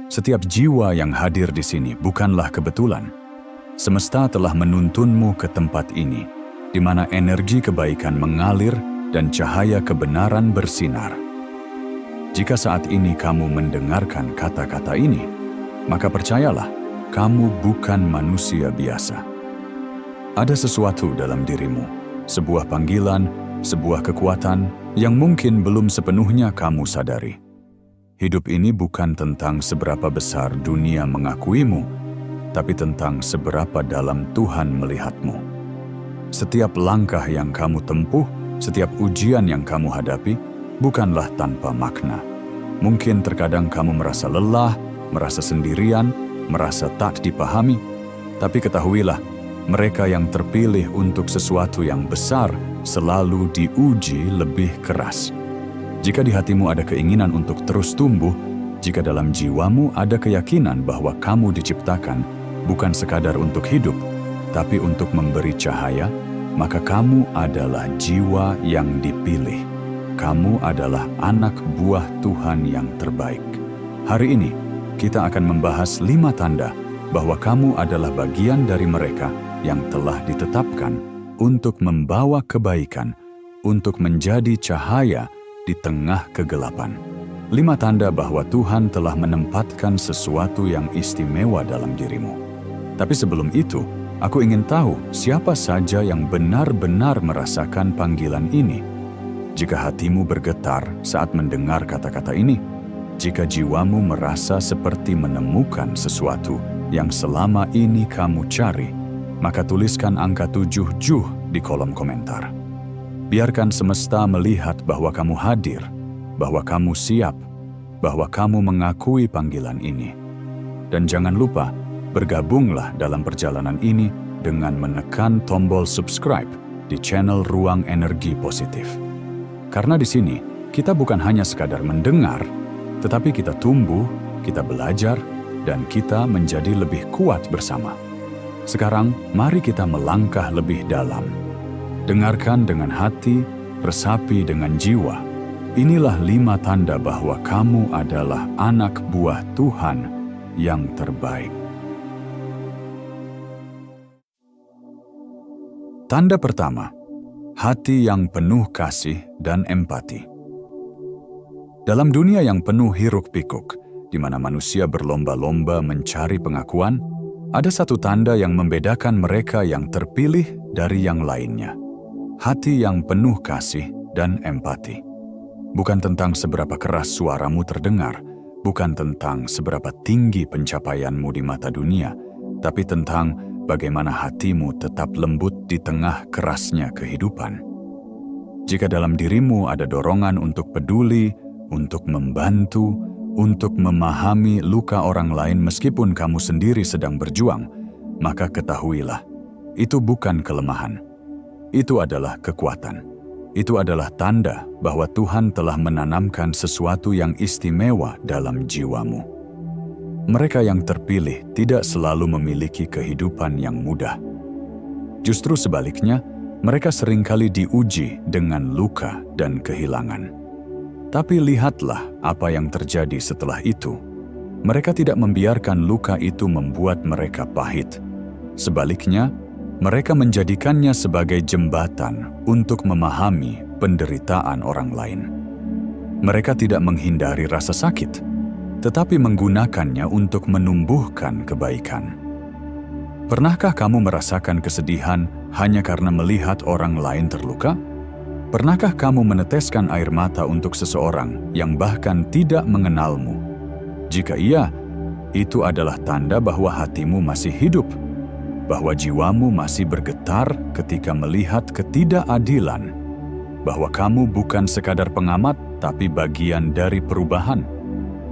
Setiap jiwa yang hadir di sini bukanlah kebetulan. Semesta telah menuntunmu ke tempat ini, di mana energi kebaikan mengalir dan cahaya kebenaran bersinar. Jika saat ini kamu mendengarkan kata-kata ini, maka percayalah, kamu bukan manusia biasa. Ada sesuatu dalam dirimu, sebuah panggilan, sebuah kekuatan yang mungkin belum sepenuhnya kamu sadari. Hidup ini bukan tentang seberapa besar dunia mengakuimu, tapi tentang seberapa dalam Tuhan melihatmu. Setiap langkah yang kamu tempuh, setiap ujian yang kamu hadapi, bukanlah tanpa makna. Mungkin terkadang kamu merasa lelah, merasa sendirian, merasa tak dipahami, tapi ketahuilah, mereka yang terpilih untuk sesuatu yang besar selalu diuji lebih keras. Jika di hatimu ada keinginan untuk terus tumbuh, jika dalam jiwamu ada keyakinan bahwa kamu diciptakan bukan sekadar untuk hidup, tapi untuk memberi cahaya, maka kamu adalah jiwa yang dipilih. Kamu adalah anak buah Tuhan yang terbaik. Hari ini, kita akan membahas 5 tanda bahwa kamu adalah bagian dari mereka yang telah ditetapkan untuk membawa kebaikan, untuk menjadi cahaya di tengah kegelapan. 5 tanda bahwa Tuhan telah menempatkan sesuatu yang istimewa dalam dirimu. Tapi sebelum itu, aku ingin tahu siapa saja yang benar-benar merasakan panggilan ini. Jika hatimu bergetar saat mendengar kata-kata ini, jika jiwamu merasa seperti menemukan sesuatu yang selama ini kamu cari, maka tuliskan angka 77 di kolom komentar. Biarkan semesta melihat bahwa kamu hadir, bahwa kamu siap, bahwa kamu mengakui panggilan ini. Dan jangan lupa, bergabunglah dalam perjalanan ini dengan menekan tombol subscribe di channel Ruang Energi Positif. Karena di sini, kita bukan hanya sekadar mendengar, tetapi kita tumbuh, kita belajar, dan kita menjadi lebih kuat bersama. Sekarang, mari kita melangkah lebih dalam. Dengarkan dengan hati, resapi dengan jiwa. Inilah 5 tanda bahwa kamu adalah anak buah Tuhan yang terbaik. Tanda pertama, hati yang penuh kasih dan empati. Dalam dunia yang penuh hiruk-pikuk, di mana manusia berlomba-lomba mencari pengakuan, ada satu tanda yang membedakan mereka yang terpilih dari yang lainnya. Hati yang penuh kasih dan empati. Bukan tentang seberapa keras suaramu terdengar, bukan tentang seberapa tinggi pencapaianmu di mata dunia, tapi tentang bagaimana hatimu tetap lembut di tengah kerasnya kehidupan. Jika dalam dirimu ada dorongan untuk peduli, untuk membantu, untuk memahami luka orang lain meskipun kamu sendiri sedang berjuang, maka ketahuilah, itu bukan kelemahan. Itu adalah kekuatan. Itu adalah tanda bahwa Tuhan telah menanamkan sesuatu yang istimewa dalam jiwamu. Mereka yang terpilih tidak selalu memiliki kehidupan yang mudah. Justru sebaliknya, mereka seringkali diuji dengan luka dan kehilangan. Tapi lihatlah apa yang terjadi setelah itu. Mereka tidak membiarkan luka itu membuat mereka pahit. Sebaliknya, mereka menjadikannya sebagai jembatan untuk memahami penderitaan orang lain. Mereka tidak menghindari rasa sakit, tetapi menggunakannya untuk menumbuhkan kebaikan. Pernahkah kamu merasakan kesedihan hanya karena melihat orang lain terluka? Pernahkah kamu meneteskan air mata untuk seseorang yang bahkan tidak mengenalmu? Jika iya, itu adalah tanda bahwa hatimu masih hidup, bahwa jiwamu masih bergetar ketika melihat ketidakadilan, bahwa kamu bukan sekadar pengamat, tapi bagian dari perubahan.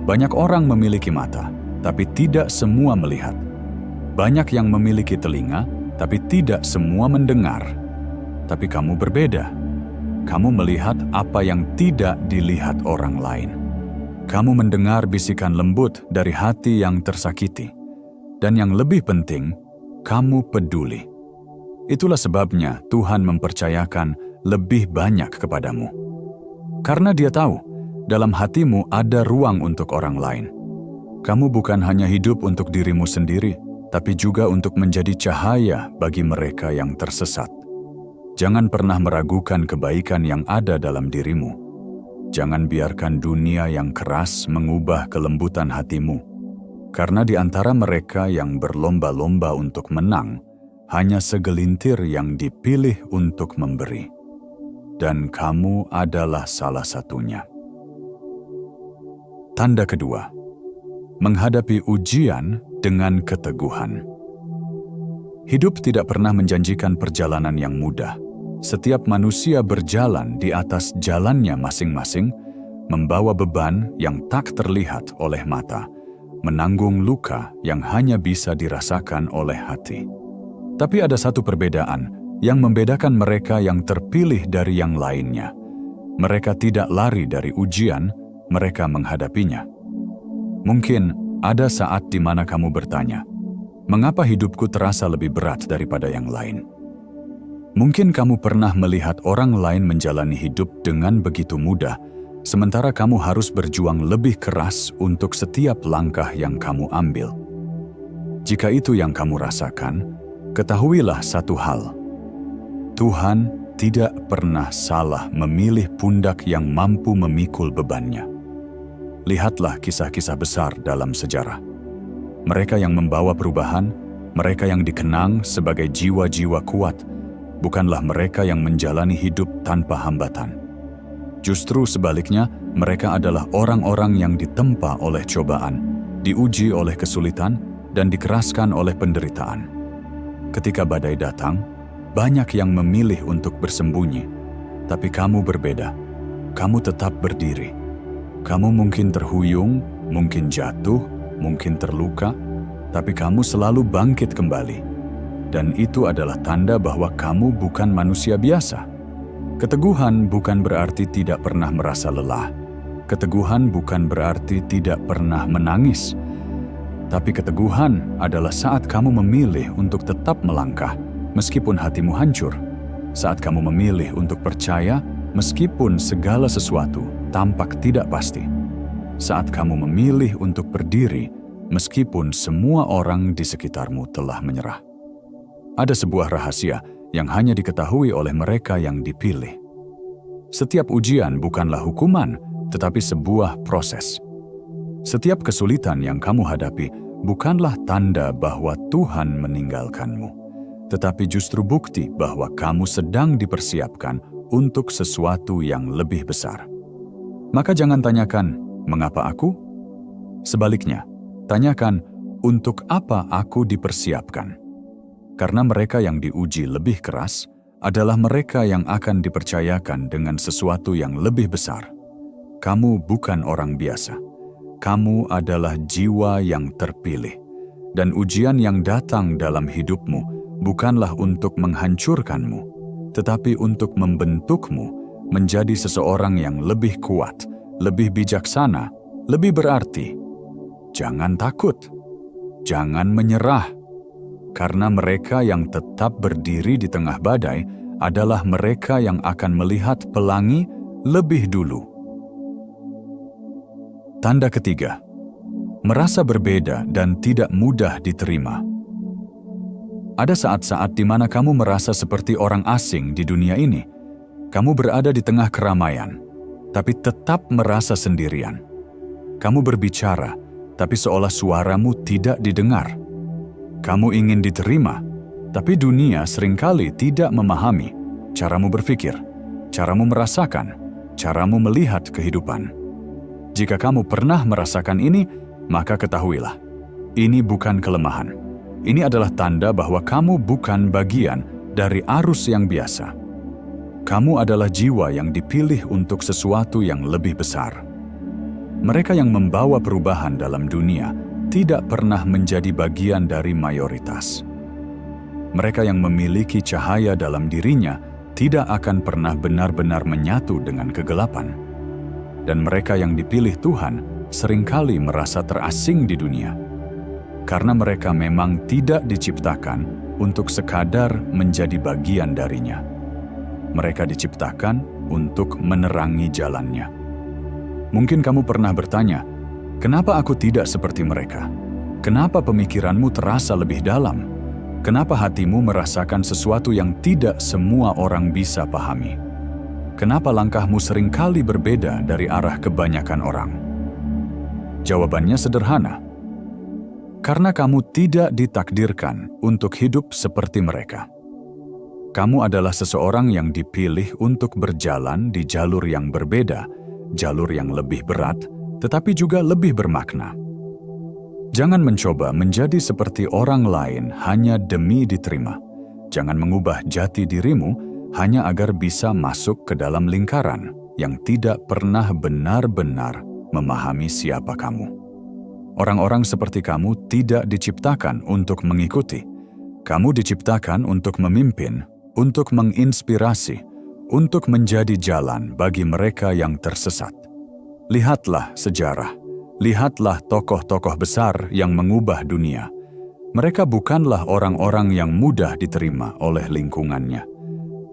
Banyak orang memiliki mata, tapi tidak semua melihat. Banyak yang memiliki telinga, tapi tidak semua mendengar. Tapi kamu berbeda. Kamu melihat apa yang tidak dilihat orang lain. Kamu mendengar bisikan lembut dari hati yang tersakiti. Dan yang lebih penting, kamu peduli. Itulah sebabnya Tuhan mempercayakan lebih banyak kepadamu. Karena Dia tahu, dalam hatimu ada ruang untuk orang lain. Kamu bukan hanya hidup untuk dirimu sendiri, tapi juga untuk menjadi cahaya bagi mereka yang tersesat. Jangan pernah meragukan kebaikan yang ada dalam dirimu. Jangan biarkan dunia yang keras mengubah kelembutan hatimu. Karena di antara mereka yang berlomba-lomba untuk menang, hanya segelintir yang dipilih untuk memberi. Dan kamu adalah salah satunya. Tanda kedua, menghadapi ujian dengan keteguhan. Hidup tidak pernah menjanjikan perjalanan yang mudah. Setiap manusia berjalan di atas jalannya masing-masing, membawa beban yang tak terlihat oleh mata, menanggung luka yang hanya bisa dirasakan oleh hati. Tapi ada satu perbedaan yang membedakan mereka yang terpilih dari yang lainnya. Mereka tidak lari dari ujian, mereka menghadapinya. Mungkin ada saat di mana kamu bertanya, mengapa hidupku terasa lebih berat daripada yang lain? Mungkin kamu pernah melihat orang lain menjalani hidup dengan begitu mudah, sementara kamu harus berjuang lebih keras untuk setiap langkah yang kamu ambil. Jika itu yang kamu rasakan, ketahuilah satu hal. Tuhan tidak pernah salah memilih pundak yang mampu memikul bebannya. Lihatlah kisah-kisah besar dalam sejarah. Mereka yang membawa perubahan, mereka yang dikenang sebagai jiwa-jiwa kuat, bukanlah mereka yang menjalani hidup tanpa hambatan. Justru sebaliknya, mereka adalah orang-orang yang ditempa oleh cobaan, diuji oleh kesulitan, dan dikeraskan oleh penderitaan. Ketika badai datang, banyak yang memilih untuk bersembunyi, tapi kamu berbeda. Kamu tetap berdiri. Kamu mungkin terhuyung, mungkin jatuh, mungkin terluka, tapi kamu selalu bangkit kembali. Dan itu adalah tanda bahwa kamu bukan manusia biasa. Keteguhan bukan berarti tidak pernah merasa lelah. Keteguhan bukan berarti tidak pernah menangis. Tapi keteguhan adalah saat kamu memilih untuk tetap melangkah, meskipun hatimu hancur. Saat kamu memilih untuk percaya, meskipun segala sesuatu tampak tidak pasti. Saat kamu memilih untuk berdiri, meskipun semua orang di sekitarmu telah menyerah. Ada sebuah rahasia yang hanya diketahui oleh mereka yang dipilih. Setiap ujian bukanlah hukuman, tetapi sebuah proses. Setiap kesulitan yang kamu hadapi bukanlah tanda bahwa Tuhan meninggalkanmu, tetapi justru bukti bahwa kamu sedang dipersiapkan untuk sesuatu yang lebih besar. Maka jangan tanyakan, mengapa aku? Sebaliknya, tanyakan, untuk apa aku dipersiapkan? Karena mereka yang diuji lebih keras adalah mereka yang akan dipercayakan dengan sesuatu yang lebih besar. Kamu bukan orang biasa. Kamu adalah jiwa yang terpilih. Dan ujian yang datang dalam hidupmu bukanlah untuk menghancurkanmu, tetapi untuk membentukmu menjadi seseorang yang lebih kuat, lebih bijaksana, lebih berarti. Jangan takut. Jangan menyerah. Karena mereka yang tetap berdiri di tengah badai adalah mereka yang akan melihat pelangi lebih dulu. Tanda ketiga, merasa berbeda dan tidak mudah diterima. Ada saat-saat di mana kamu merasa seperti orang asing di dunia ini. Kamu berada di tengah keramaian, tapi tetap merasa sendirian. Kamu berbicara, tapi seolah suaramu tidak didengar. Kamu ingin diterima, tapi dunia seringkali tidak memahami caramu berpikir, caramu merasakan, caramu melihat kehidupan. Jika kamu pernah merasakan ini, maka ketahuilah, ini bukan kelemahan. Ini adalah tanda bahwa kamu bukan bagian dari arus yang biasa. Kamu adalah jiwa yang dipilih untuk sesuatu yang lebih besar. Mereka yang membawa perubahan dalam dunia tidak pernah menjadi bagian dari mayoritas. Mereka yang memiliki cahaya dalam dirinya tidak akan pernah benar-benar menyatu dengan kegelapan. Dan mereka yang dipilih Tuhan seringkali merasa terasing di dunia. Karena mereka memang tidak diciptakan untuk sekadar menjadi bagian darinya. Mereka diciptakan untuk menerangi jalannya. Mungkin kamu pernah bertanya, Kenapa aku tidak seperti mereka? Kenapa pemikiranmu terasa lebih dalam? Kenapa hatimu merasakan sesuatu yang tidak semua orang bisa pahami? Kenapa langkahmu seringkali berbeda dari arah kebanyakan orang? Jawabannya sederhana. Karena kamu tidak ditakdirkan untuk hidup seperti mereka. Kamu adalah seseorang yang dipilih untuk berjalan di jalur yang berbeda, jalur yang lebih berat, tetapi juga lebih bermakna. Jangan mencoba menjadi seperti orang lain hanya demi diterima. Jangan mengubah jati dirimu hanya agar bisa masuk ke dalam lingkaran yang tidak pernah benar-benar memahami siapa kamu. Orang-orang seperti kamu tidak diciptakan untuk mengikuti. Kamu diciptakan untuk memimpin, untuk menginspirasi, untuk menjadi jalan bagi mereka yang tersesat. Lihatlah sejarah. Lihatlah tokoh-tokoh besar yang mengubah dunia. Mereka bukanlah orang-orang yang mudah diterima oleh lingkungannya.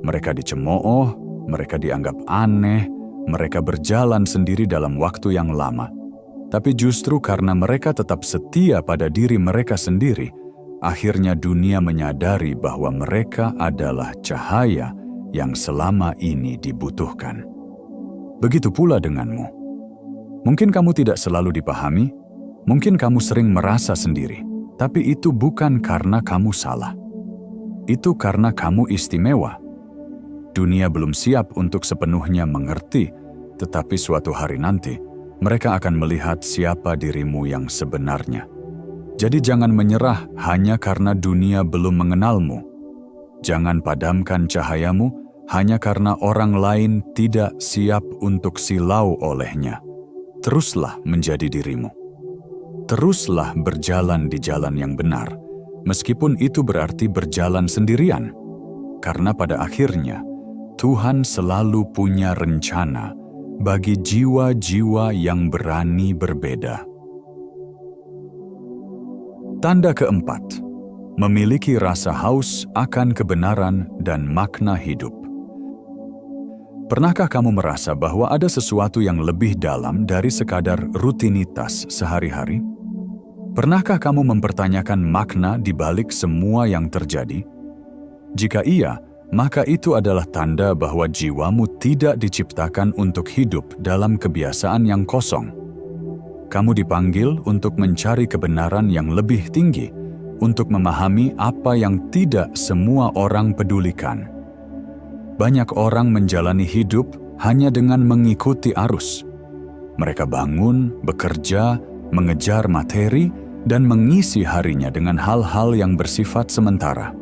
Mereka dicemooh, mereka dianggap aneh, mereka berjalan sendiri dalam waktu yang lama. Tapi justru karena mereka tetap setia pada diri mereka sendiri, akhirnya dunia menyadari bahwa mereka adalah cahaya yang selama ini dibutuhkan. Begitu pula denganmu. Mungkin kamu tidak selalu dipahami, mungkin kamu sering merasa sendiri, tapi itu bukan karena kamu salah. Itu karena kamu istimewa. Dunia belum siap untuk sepenuhnya mengerti, tetapi suatu hari nanti, mereka akan melihat siapa dirimu yang sebenarnya. Jadi jangan menyerah hanya karena dunia belum mengenalmu. Jangan padamkan cahayamu hanya karena orang lain tidak siap untuk silau olehnya. Teruslah menjadi dirimu. Teruslah berjalan di jalan yang benar, meskipun itu berarti berjalan sendirian. Karena pada akhirnya, Tuhan selalu punya rencana bagi jiwa-jiwa yang berani berbeda. Tanda keempat, memiliki rasa haus akan kebenaran dan makna hidup. Pernahkah kamu merasa bahwa ada sesuatu yang lebih dalam dari sekadar rutinitas sehari-hari? Pernahkah kamu mempertanyakan makna di balik semua yang terjadi? Jika iya, maka itu adalah tanda bahwa jiwamu tidak diciptakan untuk hidup dalam kebiasaan yang kosong. Kamu dipanggil untuk mencari kebenaran yang lebih tinggi, untuk memahami apa yang tidak semua orang pedulikan. Banyak orang menjalani hidup hanya dengan mengikuti arus. Mereka bangun, bekerja, mengejar materi, dan mengisi harinya dengan hal-hal yang bersifat sementara.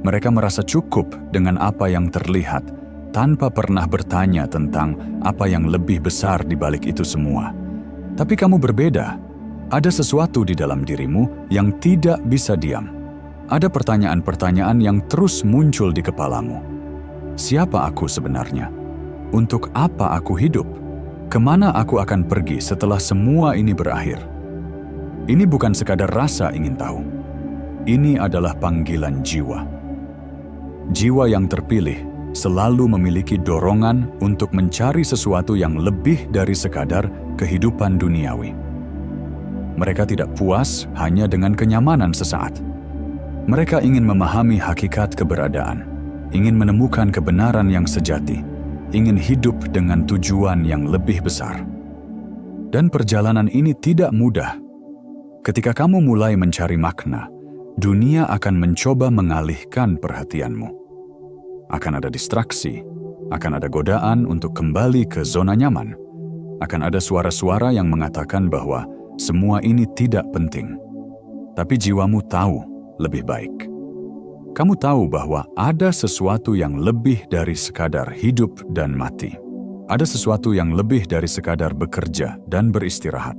Mereka merasa cukup dengan apa yang terlihat, tanpa pernah bertanya tentang apa yang lebih besar di balik itu semua. Tapi kamu berbeda. Ada sesuatu di dalam dirimu yang tidak bisa diam. Ada pertanyaan-pertanyaan yang terus muncul di kepalamu. Siapa aku sebenarnya? Untuk apa aku hidup? Kemana aku akan pergi setelah semua ini berakhir? Ini bukan sekadar rasa ingin tahu. Ini adalah panggilan jiwa. Jiwa yang terpilih selalu memiliki dorongan untuk mencari sesuatu yang lebih dari sekadar kehidupan duniawi. Mereka tidak puas hanya dengan kenyamanan sesaat. Mereka ingin memahami hakikat keberadaan, ingin menemukan kebenaran yang sejati, ingin hidup dengan tujuan yang lebih besar. Dan perjalanan ini tidak mudah. Ketika kamu mulai mencari makna, dunia akan mencoba mengalihkan perhatianmu. Akan ada distraksi, akan ada godaan untuk kembali ke zona nyaman. Akan ada suara-suara yang mengatakan bahwa semua ini tidak penting. Tapi jiwamu tahu lebih baik. Kamu tahu bahwa ada sesuatu yang lebih dari sekadar hidup dan mati. Ada sesuatu yang lebih dari sekadar bekerja dan beristirahat.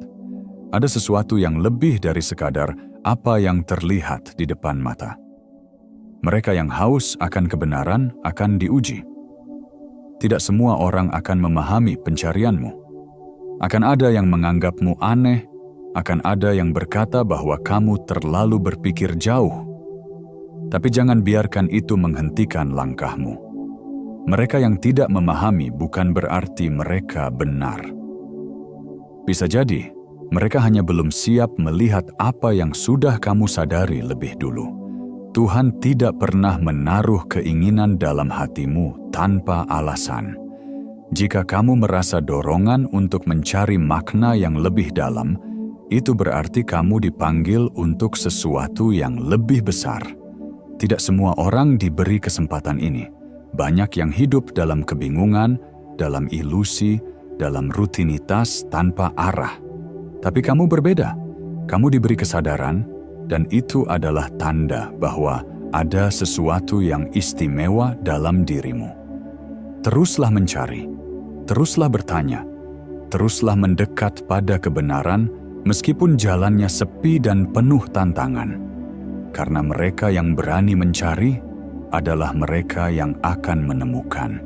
Ada sesuatu yang lebih dari sekadar apa yang terlihat di depan mata. Mereka yang haus akan kebenaran akan diuji. Tidak semua orang akan memahami pencarianmu. Akan ada yang menganggapmu aneh, akan ada yang berkata bahwa kamu terlalu berpikir jauh. Tapi jangan biarkan itu menghentikan langkahmu. Mereka yang tidak memahami bukan berarti mereka benar. Bisa jadi, Mereka hanya belum siap melihat apa yang sudah kamu sadari lebih dulu. Tuhan tidak pernah menaruh keinginan dalam hatimu tanpa alasan. Jika kamu merasa dorongan untuk mencari makna yang lebih dalam, itu berarti kamu dipanggil untuk sesuatu yang lebih besar. Tidak semua orang diberi kesempatan ini. Banyak yang hidup dalam kebingungan, dalam ilusi, dalam rutinitas tanpa arah. Tapi kamu berbeda. Kamu diberi kesadaran, dan itu adalah tanda bahwa ada sesuatu yang istimewa dalam dirimu. Teruslah mencari, teruslah bertanya, teruslah mendekat pada kebenaran meskipun jalannya sepi dan penuh tantangan. Karena mereka yang berani mencari adalah mereka yang akan menemukan.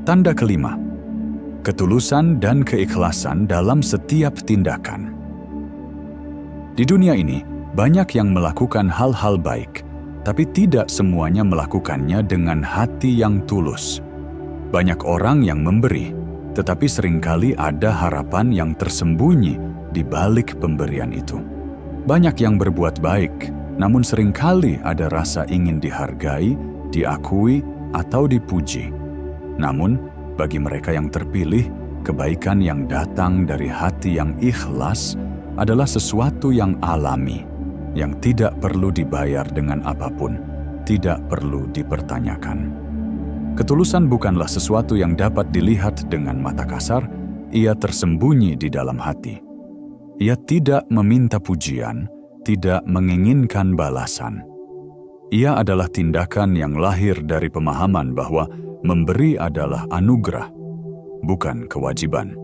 Tanda kelima, ketulusan dan keikhlasan dalam setiap tindakan. Di dunia ini, banyak yang melakukan hal-hal baik, tapi tidak semuanya melakukannya dengan hati yang tulus. Banyak orang yang memberi, tetapi seringkali ada harapan yang tersembunyi di balik pemberian itu. Banyak yang berbuat baik, namun seringkali ada rasa ingin dihargai, diakui, atau dipuji. Namun, bagi mereka yang terpilih, kebaikan yang datang dari hati yang ikhlas adalah sesuatu yang alami, yang tidak perlu dibayar dengan apapun, tidak perlu dipertanyakan. Ketulusan bukanlah sesuatu yang dapat dilihat dengan mata kasar, ia tersembunyi di dalam hati. Ia tidak meminta pujian, tidak menginginkan balasan. Ia adalah tindakan yang lahir dari pemahaman bahwa memberi adalah anugerah, bukan kewajiban.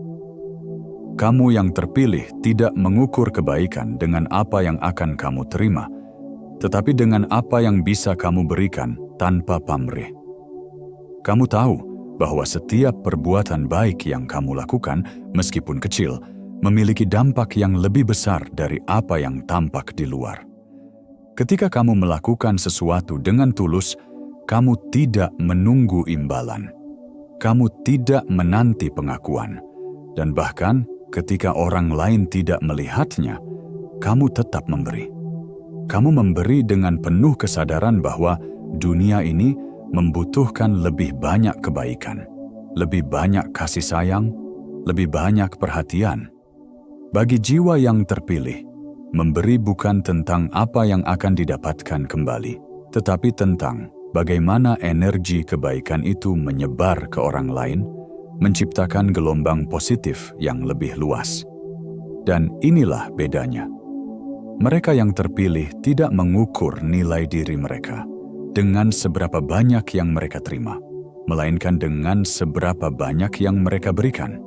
Kamu yang terpilih tidak mengukur kebaikan dengan apa yang akan kamu terima, tetapi dengan apa yang bisa kamu berikan tanpa pamrih. Kamu tahu bahwa setiap perbuatan baik yang kamu lakukan, meskipun kecil, memiliki dampak yang lebih besar dari apa yang tampak di luar. Ketika kamu melakukan sesuatu dengan tulus, kamu tidak menunggu imbalan. Kamu tidak menanti pengakuan. Dan bahkan ketika orang lain tidak melihatnya, kamu tetap memberi. Kamu memberi dengan penuh kesadaran bahwa dunia ini membutuhkan lebih banyak kebaikan, lebih banyak kasih sayang, lebih banyak perhatian. Bagi jiwa yang terpilih, memberi bukan tentang apa yang akan didapatkan kembali, tetapi tentang bagaimana energi kebaikan itu menyebar ke orang lain, menciptakan gelombang positif yang lebih luas. Dan inilah bedanya. Mereka yang terpilih tidak mengukur nilai diri mereka dengan seberapa banyak yang mereka terima, melainkan dengan seberapa banyak yang mereka berikan.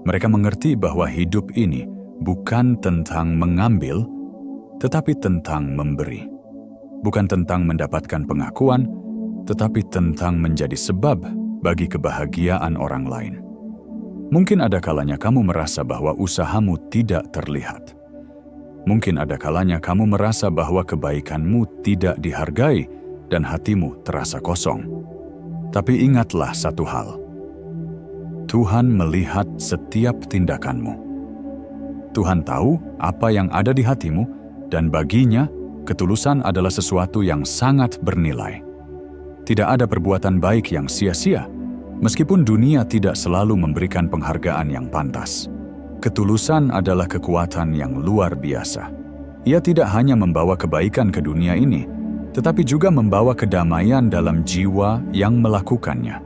Mereka mengerti bahwa hidup ini bukan tentang mengambil, tetapi tentang memberi. Bukan tentang mendapatkan pengakuan, tetapi tentang menjadi sebab bagi kebahagiaan orang lain. Mungkin ada kalanya kamu merasa bahwa usahamu tidak terlihat. Mungkin ada kalanya kamu merasa bahwa kebaikanmu tidak dihargai dan hatimu terasa kosong. Tapi ingatlah satu hal. Tuhan melihat setiap tindakanmu. Tuhan tahu apa yang ada di hatimu, dan baginya, ketulusan adalah sesuatu yang sangat bernilai. Tidak ada perbuatan baik yang sia-sia, meskipun dunia tidak selalu memberikan penghargaan yang pantas. Ketulusan adalah kekuatan yang luar biasa. Ia tidak hanya membawa kebaikan ke dunia ini, tetapi juga membawa kedamaian dalam jiwa yang melakukannya.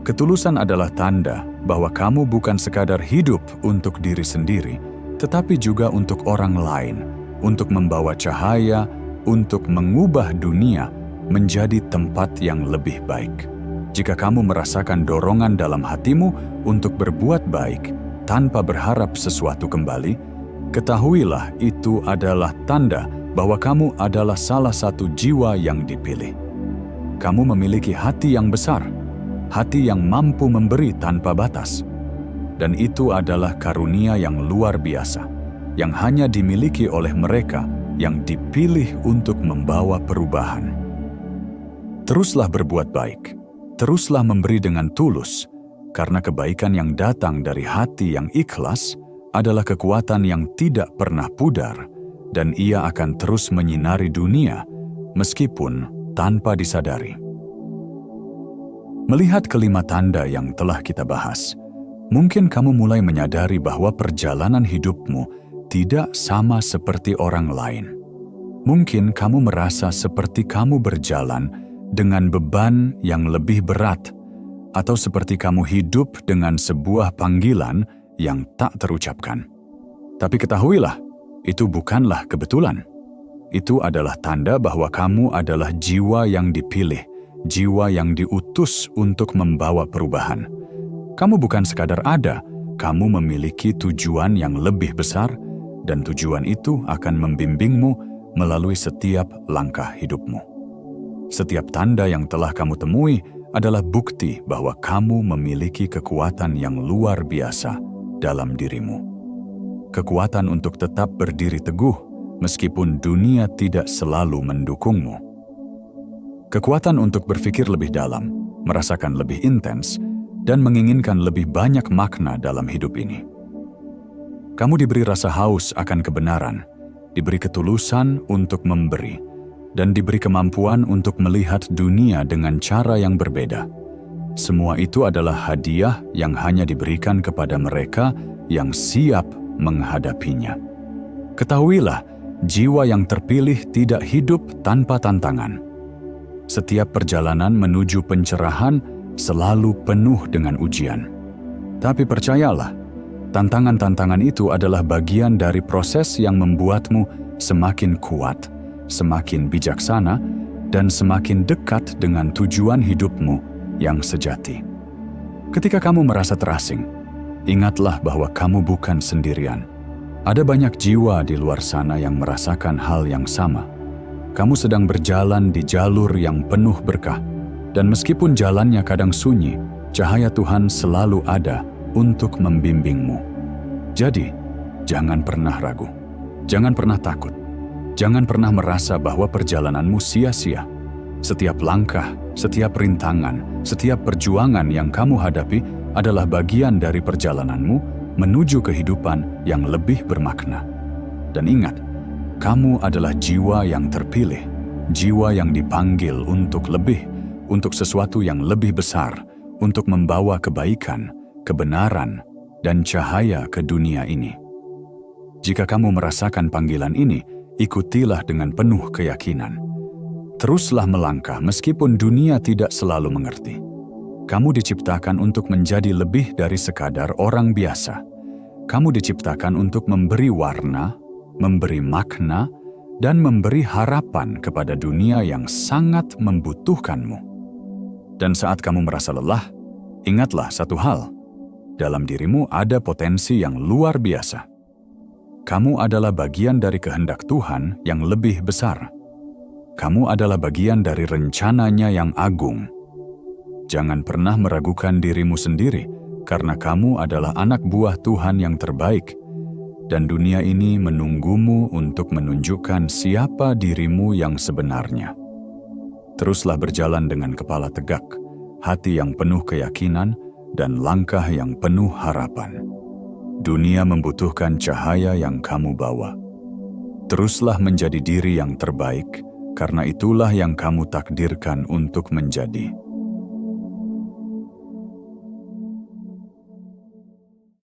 Ketulusan adalah tanda bahwa kamu bukan sekadar hidup untuk diri sendiri, tetapi juga untuk orang lain, untuk membawa cahaya, untuk mengubah dunia menjadi tempat yang lebih baik. Jika kamu merasakan dorongan dalam hatimu untuk berbuat baik tanpa berharap sesuatu kembali, ketahuilah itu adalah tanda bahwa kamu adalah salah satu jiwa yang dipilih. Kamu memiliki hati yang besar, hati yang mampu memberi tanpa batas. Dan itu adalah karunia yang luar biasa, yang hanya dimiliki oleh mereka yang dipilih untuk membawa perubahan. Teruslah berbuat baik, teruslah memberi dengan tulus, karena kebaikan yang datang dari hati yang ikhlas adalah kekuatan yang tidak pernah pudar, dan ia akan terus menyinari dunia meskipun tanpa disadari. Melihat kelima tanda yang telah kita bahas, mungkin kamu mulai menyadari bahwa perjalanan hidupmu tidak sama seperti orang lain. Mungkin kamu merasa seperti kamu berjalan dengan beban yang lebih berat, atau seperti kamu hidup dengan sebuah panggilan yang tak terucapkan. Tapi ketahuilah, itu bukanlah kebetulan. Itu adalah tanda bahwa kamu adalah jiwa yang dipilih, jiwa yang diutus untuk membawa perubahan. Kamu bukan sekadar ada, kamu memiliki tujuan yang lebih besar, dan tujuan itu akan membimbingmu melalui setiap langkah hidupmu. Setiap tanda yang telah kamu temui adalah bukti bahwa kamu memiliki kekuatan yang luar biasa dalam dirimu. Kekuatan untuk tetap berdiri teguh meskipun dunia tidak selalu mendukungmu. Kekuatan untuk berpikir lebih dalam, merasakan lebih intens, dan menginginkan lebih banyak makna dalam hidup ini. Kamu diberi rasa haus akan kebenaran, diberi ketulusan untuk memberi, dan diberi kemampuan untuk melihat dunia dengan cara yang berbeda. Semua itu adalah hadiah yang hanya diberikan kepada mereka yang siap menghadapinya. Ketahuilah, jiwa yang terpilih tidak hidup tanpa tantangan. Setiap perjalanan menuju pencerahan selalu penuh dengan ujian. Tapi percayalah, tantangan-tantangan itu adalah bagian dari proses yang membuatmu semakin kuat, semakin bijaksana, dan semakin dekat dengan tujuan hidupmu yang sejati. Ketika kamu merasa terasing, ingatlah bahwa kamu bukan sendirian. Ada banyak jiwa di luar sana yang merasakan hal yang sama. Kamu sedang berjalan di jalur yang penuh berkah, dan meskipun jalannya kadang sunyi, cahaya Tuhan selalu ada untuk membimbingmu. Jadi, jangan pernah ragu, jangan pernah takut, jangan pernah merasa bahwa perjalananmu sia-sia. Setiap langkah, setiap rintangan, setiap perjuangan yang kamu hadapi adalah bagian dari perjalananmu menuju kehidupan yang lebih bermakna. Dan ingat, kamu adalah jiwa yang terpilih, jiwa yang dipanggil untuk lebih, untuk sesuatu yang lebih besar, untuk membawa kebaikan, kebenaran, dan cahaya ke dunia ini. Jika kamu merasakan panggilan ini, ikutilah dengan penuh keyakinan. Teruslah melangkah meskipun dunia tidak selalu mengerti. Kamu diciptakan untuk menjadi lebih dari sekadar orang biasa. Kamu diciptakan untuk memberi warna, memberi makna, dan memberi harapan kepada dunia yang sangat membutuhkanmu. Dan saat kamu merasa lelah, ingatlah satu hal. Dalam dirimu ada potensi yang luar biasa. Kamu adalah bagian dari kehendak Tuhan yang lebih besar. Kamu adalah bagian dari rencananya yang agung. Jangan pernah meragukan dirimu sendiri, karena kamu adalah anak buah Tuhan yang terbaik, dan dunia ini menunggumu untuk menunjukkan siapa dirimu yang sebenarnya. Teruslah berjalan dengan kepala tegak, hati yang penuh keyakinan, dan langkah yang penuh harapan. Dunia membutuhkan cahaya yang kamu bawa. Teruslah menjadi diri yang terbaik, karena itulah yang kamu takdirkan untuk menjadi.